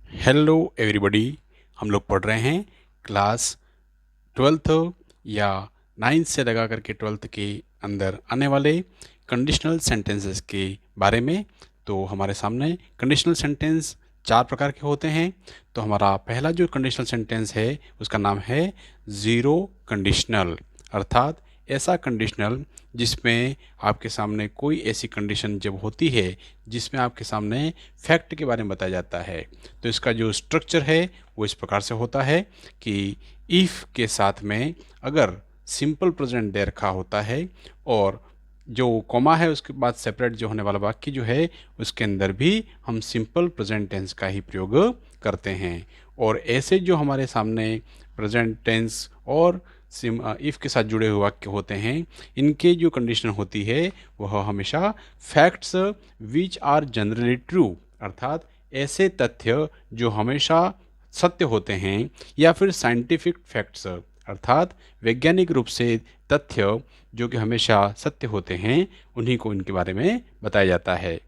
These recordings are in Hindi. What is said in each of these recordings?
Hello everybody. हम लोग पढ़ रहे हैं क्लास 12th या 9th से लगा करके 12th के अंदर आने वाले कंडीशनल सेंटेंसेस के बारे में। तो हमारे सामने कंडीशनल सेंटेंस 4 प्रकार के होते हैं। तो हमारा पहला जो कंडीशनल सेंटेंस है उसका नाम है ज़ीरो कंडीशनल, अर्थात ऐसा कंडीशनल जिसमें आपके सामने कोई ऐसी कंडीशन जब होती है जिसमें आपके सामने फैक्ट के बारे में बताया जाता है। तो इसका जो स्ट्रक्चर है वो इस प्रकार से होता है कि इफ़ के साथ में अगर सिंपल प्रेजेंट दे रखा होता है और जो कॉमा है उसके बाद सेपरेट जो होने वाला वाक्य जो है उसके अंदर भी हम सिंपल प्रेजेंट टेंस का ही प्रयोग करते हैं। और ऐसे जो हमारे सामने प्रेजेंट टेंस और इफ़ के साथ जुड़े हुए वाक्य होते हैं, इनके जो कंडीशन होती है वह हमेशा facts which are generally true, अर्थात ऐसे तथ्य जो हमेशा सत्य होते हैं, या फिर साइंटिफिक फैक्ट्स अर्थात वैज्ञानिक रूप से तथ्य जो कि हमेशा सत्य होते हैं, उन्हीं को इनके बारे में बताया जाता है।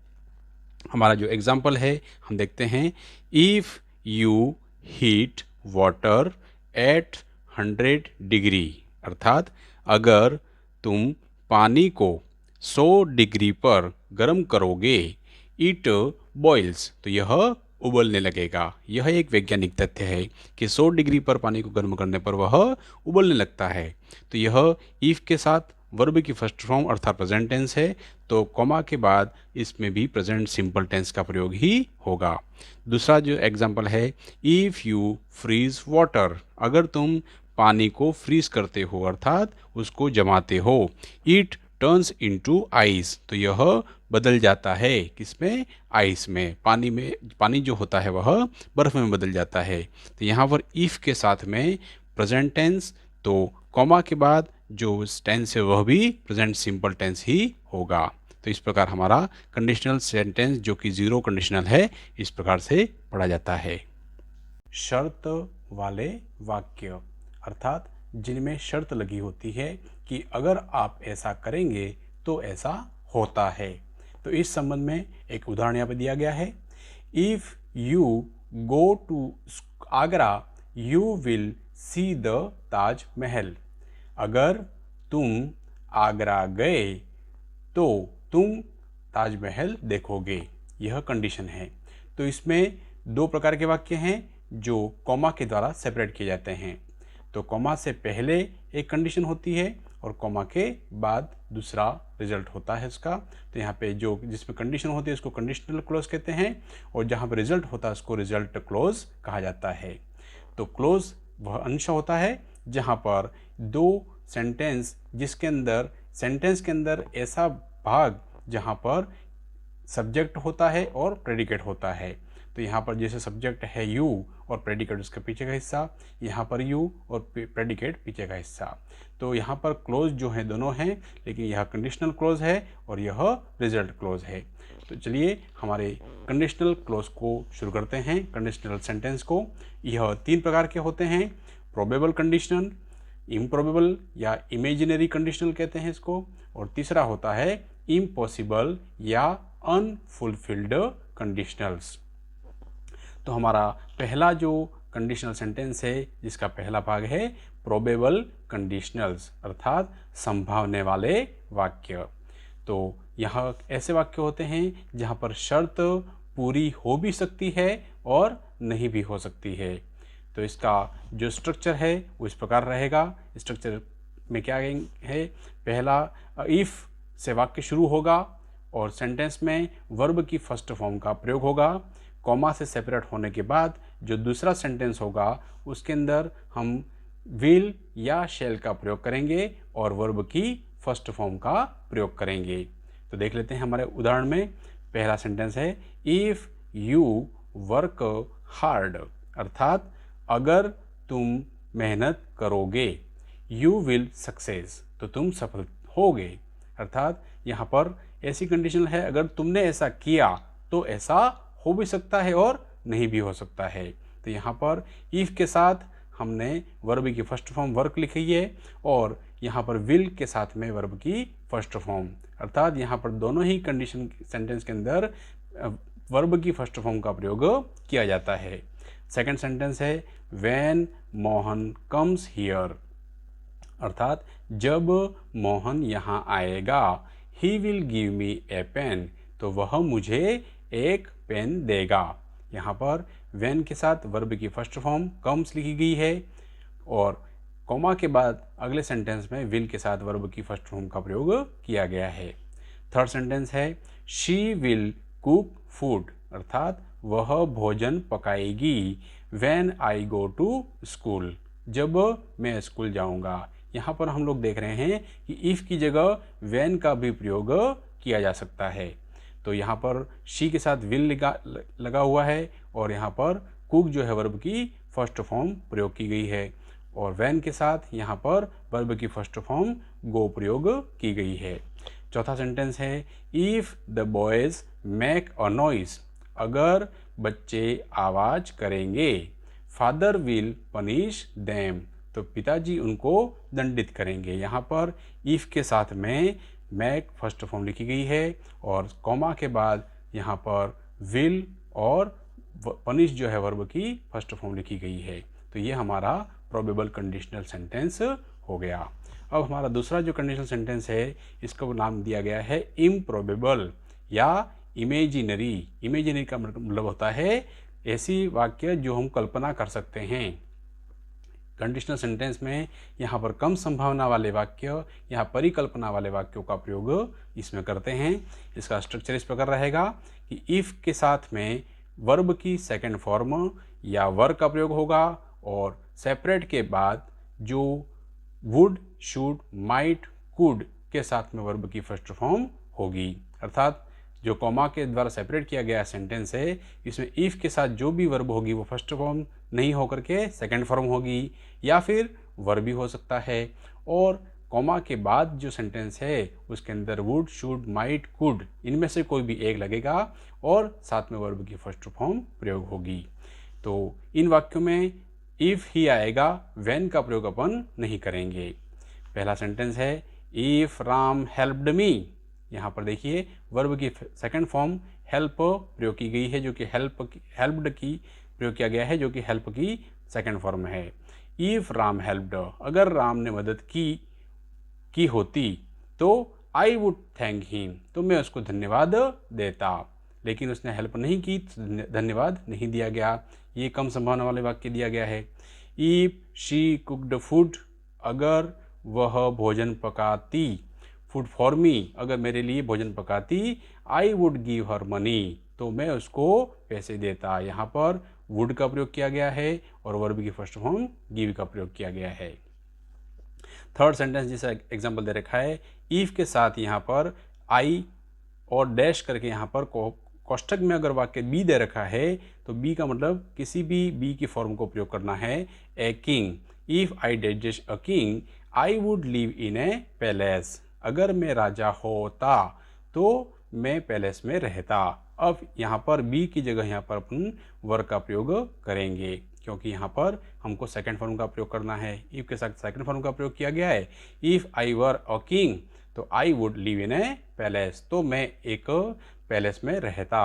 हमारा जो एग्जाम्पल है हम देखते हैं, if you heat water at 100 degree, अर्थात अगर तुम पानी को 100 डिग्री पर गर्म करोगे, इट बॉइल्स, तो यह उबलने लगेगा। यह एक वैज्ञानिक तथ्य है कि 100 डिग्री पर पानी को गर्म करने पर वह उबलने लगता है। तो यह इफ़ के साथ वर्ब की फर्स्ट फॉर्म अर्थात प्रेजेंट टेंस है, तो कॉमा के बाद इसमें भी प्रेजेंट सिंपल टेंस का प्रयोग ही होगा। दूसरा जो एग्जांपल है, इफ़ यू फ्रीज वाटर, अगर तुम पानी को फ्रीज करते हो अर्थात उसको जमाते हो, इट टर्न्स इनटू आइस, तो यह बदल जाता है किसमें, आइस में, पानी में। पानी जो होता है वह बर्फ में बदल जाता है। तो यहाँ पर इफ़ के साथ में प्रेजेंट टेंस, तो कॉमा के बाद जो टेंस है वह भी प्रेजेंट सिंपल टेंस ही होगा। तो इस प्रकार हमारा कंडीशनल सेंटेंस जो कि ज़ीरो कंडीशनल है इस प्रकार से पढ़ा जाता है। शर्त वाले वाक्य, अर्थात जिनमें शर्त लगी होती है कि अगर आप ऐसा करेंगे तो ऐसा होता है। तो इस संबंध में एक उदाहरण यहाँ पर दिया गया है, if you go to Agra you will see the Taj Mahal, अगर तुम आगरा गए तो तुम ताजमहल देखोगे, यह कंडीशन है। तो इसमें दो प्रकार के वाक्य हैं जो कॉमा के द्वारा सेपरेट किए जाते हैं। तो कॉमा से पहले एक कंडीशन होती है और कॉमा के बाद दूसरा रिजल्ट होता है उसका। तो यहाँ पे जो जिसमें कंडीशन होती है उसको कंडीशनल क्लोज कहते हैं, और जहाँ पे रिजल्ट होता है उसको रिजल्ट क्लोज कहा जाता है। तो क्लोज वह अंश होता है जहाँ पर दो सेंटेंस, जिसके अंदर सेंटेंस के अंदर ऐसा भाग जहाँ पर सब्जेक्ट होता है और प्रेडिकेट होता है। तो यहाँ पर जैसे सब्जेक्ट है यू और प्रेडिकेट उसके पीछे का हिस्सा, यहाँ पर यू और प्रेडिकेट पीछे का हिस्सा। तो यहाँ पर क्लोज जो है दोनों हैं, लेकिन यह कंडीशनल क्लोज है और यह रिजल्ट क्लोज है। तो चलिए हमारे कंडीशनल क्लोज को शुरू करते हैं, कंडीशनल सेंटेंस को। यह 3 प्रकार के होते हैं, प्रोबेबल कंडीशनल, इम्प्रोबेबल या इमेजिनरी कंडीशनल कहते हैं इसको, और तीसरा होता है इम्पॉसिबल या अनफुलफिल्ड कंडीशनल्स। तो हमारा पहला जो कंडीशनल सेंटेंस है जिसका पहला भाग है प्रोबेबल कंडीशनल्स, अर्थात संभावने वाले वाक्य। तो यहाँ ऐसे वाक्य होते हैं जहाँ पर शर्त पूरी हो भी सकती है और नहीं भी हो सकती है। तो इसका जो स्ट्रक्चर है वो इस प्रकार रहेगा। स्ट्रक्चर में क्या है, पहला इफ़ से वाक्य शुरू होगा और सेंटेंस में वर्ब की फर्स्ट फॉर्म का प्रयोग होगा। कॉमा से सेपरेट होने के बाद जो दूसरा सेंटेंस होगा उसके अंदर हम विल या शैल का प्रयोग करेंगे और वर्ब की फर्स्ट फॉर्म का प्रयोग करेंगे। तो देख लेते हैं हमारे उदाहरण में। पहला सेंटेंस है, इफ़ यू वर्क हार्ड, अर्थात अगर तुम मेहनत करोगे, यू विल सक्सेस, तो तुम सफल होगे। अर्थात यहाँ पर ऐसी कंडीशन है, अगर तुमने ऐसा किया तो ऐसा हो भी सकता है और नहीं भी हो सकता है। तो यहाँ पर इफ़ के साथ हमने वर्ब की फर्स्ट फॉर्म वर्क लिखी है और यहाँ पर विल के साथ में वर्ब की फर्स्ट फॉर्म, अर्थात यहाँ पर दोनों ही कंडीशन सेंटेंस के अंदर वर्ब की फर्स्ट फॉर्म का प्रयोग किया जाता है। सेकंड सेंटेंस है व्हेन मोहन कम्स हियर, अर्थात जब मोहन यहाँ आएगा, he will give me a pen, तो वह मुझे एक पेन देगा। यहाँ पर व्हेन के साथ वर्ब की फर्स्ट फॉर्म कम्स लिखी गई है और कॉमा के बाद अगले सेंटेंस में विल के साथ वर्ब की फर्स्ट फॉर्म का प्रयोग किया गया है। थर्ड सेंटेंस है शी विल कुक फूड, अर्थात वह भोजन पकाएगी when I go to school, जब मैं स्कूल जाऊंगा। यहाँ पर हम लोग देख रहे हैं कि इफ़ की जगह व्हेन का भी प्रयोग किया जा सकता है। तो यहाँ पर शी के साथ विल लगा हुआ है और यहाँ पर कुक जो है वर्ब की फर्स्ट फॉर्म प्रयोग की गई है और व्हेन के साथ यहाँ पर वर्ब की फर्स्ट फॉर्म गो प्रयोग की गई है। चौथा सेंटेंस है if the boys make a noise, अगर बच्चे आवाज़ करेंगे, फादर विल पनिश देम, तो पिताजी उनको दंडित करेंगे। यहाँ पर इफ़ के साथ में मैक फर्स्ट फॉर्म लिखी गई है और कॉमा के बाद यहाँ पर विल और पनिश जो है वर्ब की फर्स्ट फॉर्म लिखी गई है। तो ये हमारा प्रोबेबल कंडीशनल सेंटेंस हो गया। अब हमारा दूसरा जो कंडीशनल सेंटेंस है इसका नाम दिया गया है इम्प्रोबेबल या इमेजिनरी। इमेजिनरी का मतलब होता है ऐसी वाक्य जो हम कल्पना कर सकते हैं। कंडीशनल सेंटेंस में यहाँ पर कम संभावना वाले वाक्य या परिकल्पना वाले वाक्यों का प्रयोग इसमें करते हैं। इसका स्ट्रक्चर इस प्रकार रहेगा कि इफ़ के साथ में वर्ब की सेकंड फॉर्म या वर का प्रयोग होगा और सेपरेट के बाद जो वुड, शुड, माइट, कुड के साथ में वर्ब की फर्स्ट फॉर्म होगी। अर्थात जो कॉमा के द्वारा सेपरेट किया गया सेंटेंस है इसमें इफ़ के साथ जो भी वर्ब होगी वो फर्स्ट फॉर्म नहीं होकर के सेकंड फॉर्म होगी या फिर वर्ब भी हो सकता है और कॉमा के बाद जो सेंटेंस है उसके अंदर वुड, शुड, माइट, कुड इनमें से कोई भी एक लगेगा और साथ में वर्ब की फर्स्ट फॉर्म प्रयोग होगी। तो इन वाक्यों में इफ़ ही आएगा, व्हेन का प्रयोग अपन नहीं करेंगे। पहला सेंटेंस है इफ़ राम हेल्प्ड मी, यहाँ पर देखिए वर्ब की सेकंड फॉर्म हेल्प प्रयोग की गई है जो कि हेल्प्ड की प्रयोग किया गया है जो कि हेल्प की सेकंड फॉर्म है। इफ़ राम हेल्प्ड, अगर राम ने मदद की होती तो आई वुड थैंक हिम, तो मैं उसको धन्यवाद देता, लेकिन उसने हेल्प नहीं की तो धन्यवाद नहीं दिया गया। ये कम संभावना वाले वाक्य दिया गया है। इफ़ शी कुकड फूड, अगर वह भोजन पकाती, फूड फॉर मी, अगर मेरे लिए भोजन पकाती, I would give her money, तो मैं उसको पैसे देता। यहाँ पर वुड का प्रयोग किया गया है और वर्ब की फर्स्ट फॉर्म गिव का प्रयोग किया गया है। थर्ड सेंटेंस जैसा एग्जाम्पल दे रखा है, इफ़ के साथ यहाँ पर आई और डैश करके यहाँ पर कोष्ठक में अगर वाक्य बी दे रखा है तो बी का मतलब किसी भी बी की फॉर्म को प्रयोग करना है। A king, if I dash a king I would live in A palace, अगर मैं राजा होता तो मैं पैलेस में रहता। अब यहाँ पर बी की जगह यहाँ पर अपन वर का प्रयोग करेंगे क्योंकि यहाँ पर हमको सेकंड फॉर्म का प्रयोग करना है। इफ़ के साथ सेकंड फॉर्म का प्रयोग किया गया है। If I were a king तो I would live in A palace, तो मैं एक पैलेस में रहता।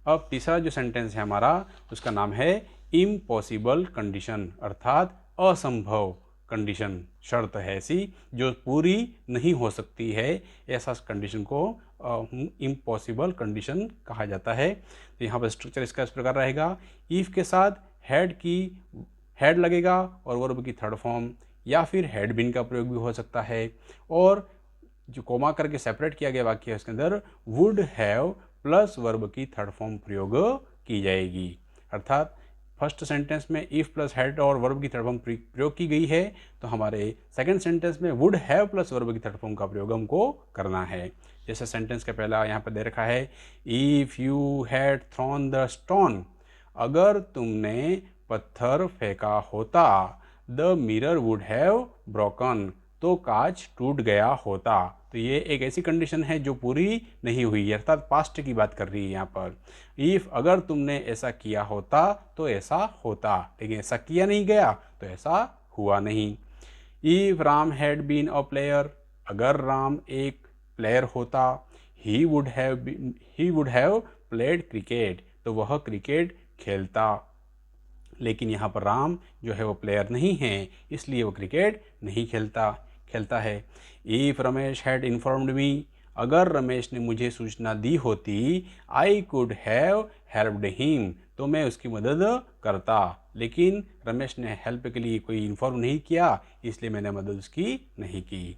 अब तीसरा जो सेंटेंस है हमारा उसका नाम है इम्पॉसिबल कंडीशन, अर्थात असंभव कंडीशन, शर्त है ऐसी जो पूरी नहीं हो सकती है, ऐसा कंडीशन को इम्पॉसिबल कंडीशन कहा जाता है। तो यहाँ पर स्ट्रक्चर इसका इस प्रकार रहेगा, इफ़ के साथ हेड लगेगा और वर्ब की थर्ड फॉर्म या फिर हैड बीन का प्रयोग भी हो सकता है और जो कोमा करके सेपरेट किया गया वाक्य है उसके अंदर वुड हैव प्लस वर्ब की थर्ड फॉर्म प्रयोग की जाएगी। अर्थात फर्स्ट सेंटेंस में इफ़ प्लस हैड और वर्ब की थर्ड फॉर्म प्रयोग की गई है तो हमारे सेकंड सेंटेंस में वुड हैव प्लस वर्ब की थर्ड फॉर्म का प्रयोग हमको करना है। जैसे सेंटेंस का पहला यहाँ पर दे रखा है, if you had thrown the stone, अगर तुमने पत्थर फेंका होता, the mirror would have broken, तो कांच टूट गया होता। तो ये एक ऐसी कंडीशन है जो पूरी नहीं हुई है, अर्थात पास्ट की बात कर रही है यहाँ पर। इफ़ अगर तुमने ऐसा किया होता तो ऐसा होता, लेकिन ऐसा किया नहीं गया तो ऐसा हुआ नहीं। If Ram had been a player, अगर राम एक प्लेयर होता, he would have played cricket, तो वह क्रिकेट खेलता। लेकिन यहाँ पर राम जो है वो प्लेयर नहीं है, इसलिए वो क्रिकेट नहीं खेलता है। इफ़ रमेश हैड इन्फॉर्म्ड मी, अगर रमेश ने मुझे सूचना दी होती, I could have helped him, तो मैं उसकी मदद करता, लेकिन रमेश ने हेल्प के लिए कोई इन्फॉर्म नहीं किया, इसलिए मैंने मदद उसकी नहीं की।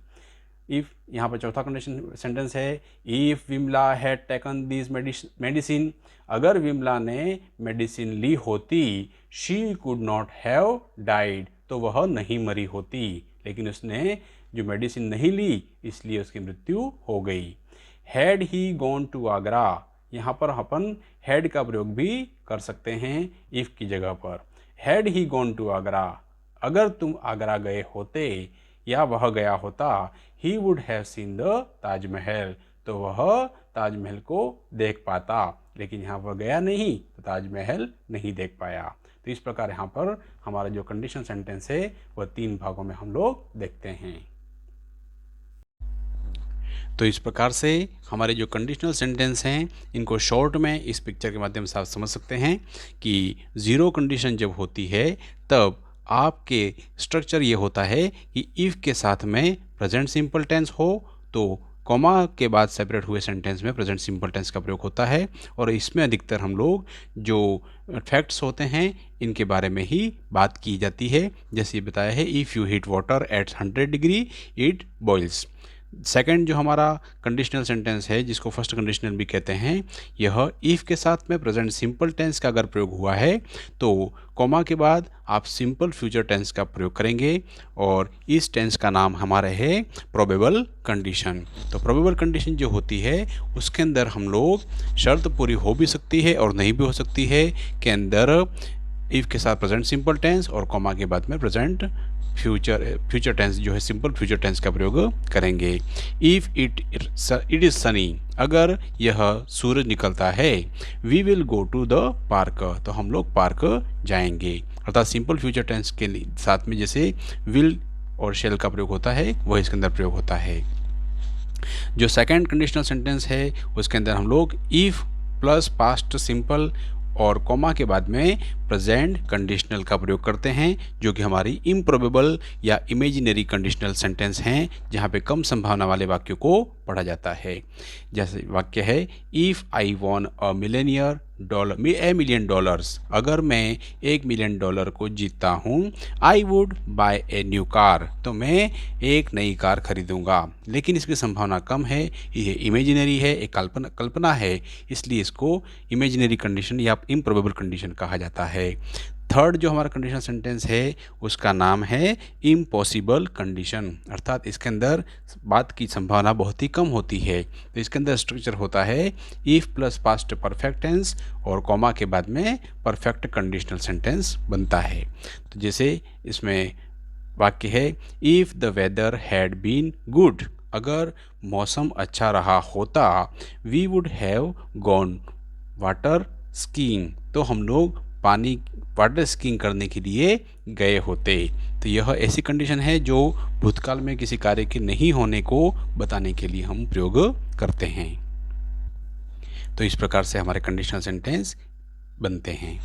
इफ़ यहाँ पर चौथा कंडीशन सेंटेंस है, if Vimla had taken this medicine, अगर विमला ने मेडिसिन ली होती, she could not have died, तो वह नहीं मरी होती, लेकिन उसने जो मेडिसिन नहीं ली इसलिए उसकी मृत्यु हो गई। Had he gone to Agra, यहाँ पर अपन हैड का प्रयोग भी कर सकते हैं इफ़ की जगह पर। Had he gone to Agra, अगर तुम आगरा गए होते या वह गया होता, he would have seen the Taj Mahal, तो वह ताजमहल को देख पाता, लेकिन यहाँ वह गया नहीं तो ताजमहल नहीं देख पाया। तो इस प्रकार यहाँ पर हमारा जो कंडीशन सेंटेंस है वह 3 भागों में हम लोग देखते हैं। तो इस प्रकार से हमारे जो कंडीशनल सेंटेंस हैं इनको शॉर्ट में इस पिक्चर के माध्यम से आप समझ सकते हैं कि ज़ीरो कंडीशन जब होती है तब आपके स्ट्रक्चर ये होता है कि इफ़ के साथ में प्रेजेंट सिंपल टेंस हो तो कॉमा के बाद सेपरेट हुए सेंटेंस में प्रेजेंट सिंपल टेंस का प्रयोग होता है, और इसमें अधिकतर हम लोग जो फैक्ट्स होते हैं इनके बारे में ही बात की जाती है। जैसे ये बताया है, if you heat water at 100 degree it boils. Second जो हमारा कंडीशनल सेंटेंस है जिसको फर्स्ट कंडीशनल भी कहते हैं, यह इफ़ के साथ में प्रेजेंट सिंपल टेंस का अगर प्रयोग हुआ है तो कॉमा के बाद आप सिंपल फ्यूचर टेंस का प्रयोग करेंगे, और इस टेंस का नाम हमारा है प्रोबेबल कंडीशन। तो प्रोबेबल कंडीशन जो होती है उसके अंदर हम लोग शर्त पूरी हो भी सकती है और नहीं भी हो सकती है, के अंदर इफ़ के साथ प्रेजेंट सिंपल टेंस और कॉमा के बाद में प्रेजेंट फ्यूचर टेंस जो है सिंपल फ्यूचर टेंस का प्रयोग करेंगे। इफ़ इट इज़ सनी, अगर यह सूरज निकलता है, we will go to the park, तो हम लोग पार्क जाएंगे। अर्थात सिंपल फ्यूचर टेंस के साथ में जैसे विल और शेल का प्रयोग होता है वह इसके अंदर प्रयोग होता है। जो सेकेंड कंडीशनल सेंटेंस है उसके अंदर हम लोग इफ़ प्लस पास्ट सिंपल और कॉमा के बाद में प्रेजेंट कंडीशनल का प्रयोग करते हैं, जो कि हमारी इम्प्रोबेबल या इमेजिनरी कंडीशनल सेंटेंस हैं, जहाँ पे कम संभावना वाले वाक्यों को पढ़ा जाता है। जैसे वाक्य है, if I von a million dollars, अगर मैं $1 मिलियन को जीतता हूँ, I would buy a new car, तो मैं एक नई कार खरीदूंगा, लेकिन इसकी संभावना कम है, ये इमेजिनरी है, एक कल्पना है, इसलिए इसको इमेजिनरी कंडीशन या इम्प्रोबेबल कंडीशन कहा जाता है। थर्ड जो हमारा कंडीशनल सेंटेंस है उसका नाम है इम्पॉसिबल कंडीशन, अर्थात इसके अंदर बात की संभावना बहुत ही कम होती है। तो इसके अंदर स्ट्रक्चर होता है if plus past perfect tense और कॉमा के बाद में परफेक्ट कंडीशनल सेंटेंस बनता है। तो जैसे इसमें वाक्य है, if the weather had been good, अगर मौसम अच्छा रहा होता, we would have gone water skiing, तो हम लोग वाटर स्कीइंग करने के लिए गए होते। तो यह ऐसी कंडीशन है जो भूतकाल में किसी कार्य के नहीं होने को बताने के लिए हम प्रयोग करते हैं। तो इस प्रकार से हमारे कंडीशनल सेंटेंस बनते हैं।